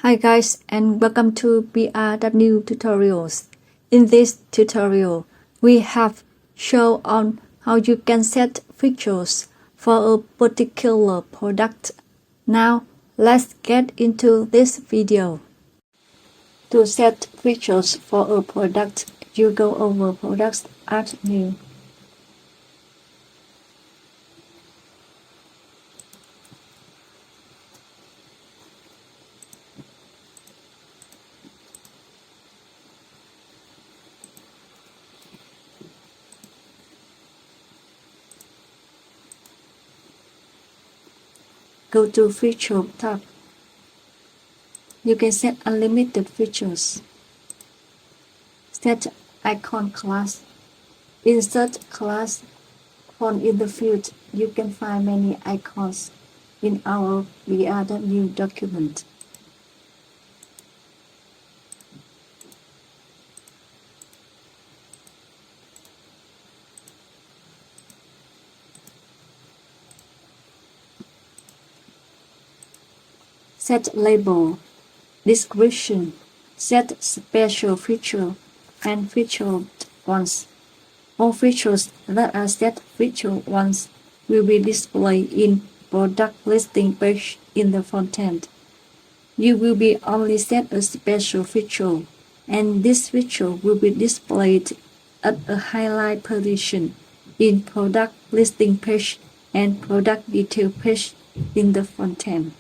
Hi guys, and welcome to BRW tutorials. In this tutorial, we have shown on how you can set features for a particular product. Now, let's get into this video. To set features for a product, you go over Products, Add New. Go to Feature tab. You can set unlimited features. Set icon class. Insert class. In the field, you can find many icons in our BRW document. Set label, description, set special feature and featured ones. All features that are set featured ones will be displayed in product listing page in the front end. You will be only set a special feature, and this feature will be displayed at a highlight position in product listing page and product detail page in the front end.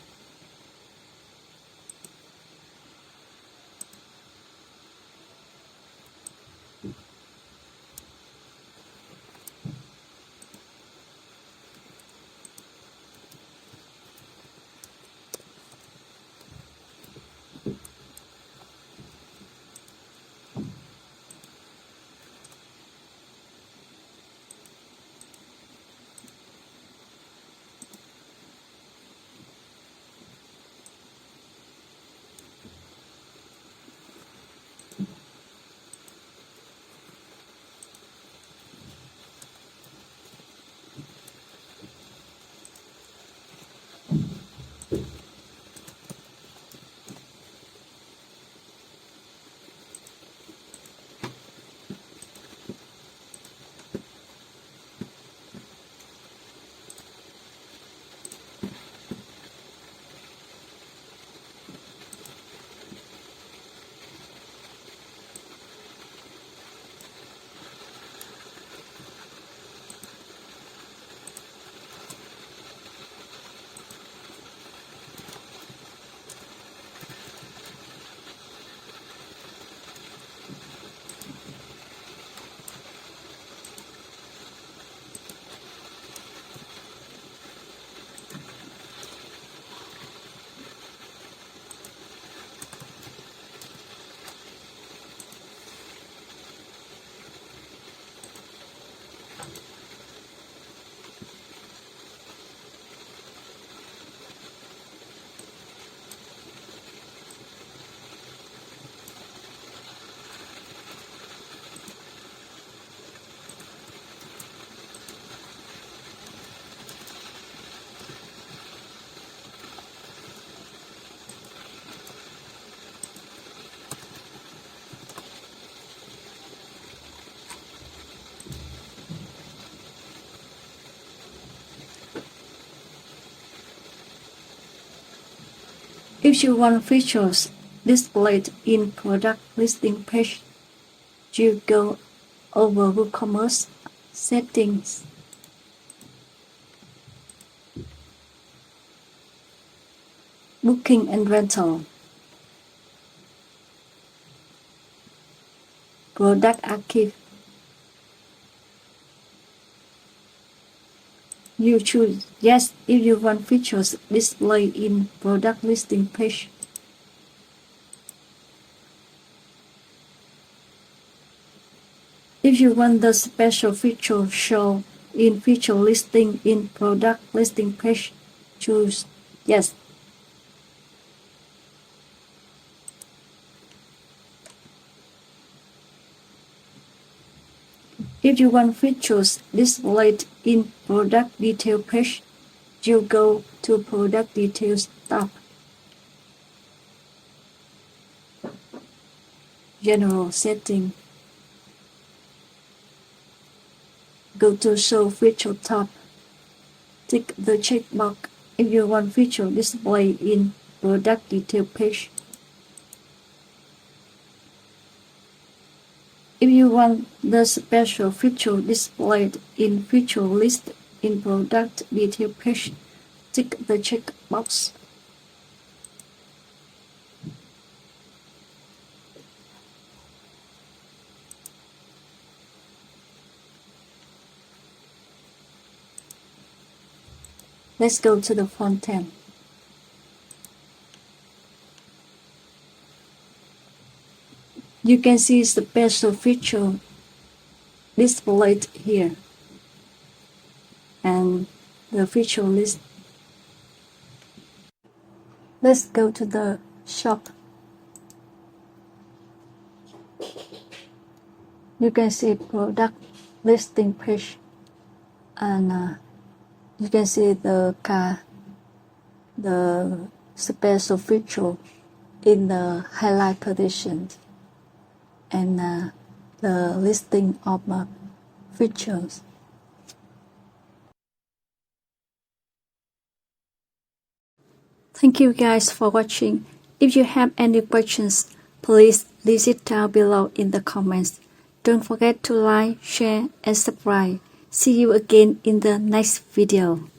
If you want features displayed in product listing page, you go over Woocommerce settings. Booking and rental. Product archive. You choose yes if you want features displayed in product listing page. If you want the special feature shown in feature listing in product listing page, choose yes. If you want features displayed in product detail page, you go to Product Details tab. General Setting. Go to Show Feature tab. Tick the checkbox if you want feature display in Product Detail page. If you want the special feature displayed in Feature List in Product Detail page, tick the checkbox. Let's go to the front end. You can see special feature displayed here and the feature list. Let's go to the shop. You can see product listing page and you can see the special feature in the highlight position and the listing of features. Thank you guys for watching. If you have any questions, please leave it down below in the comments. Don't forget to like, share, and subscribe. See you again in the next video.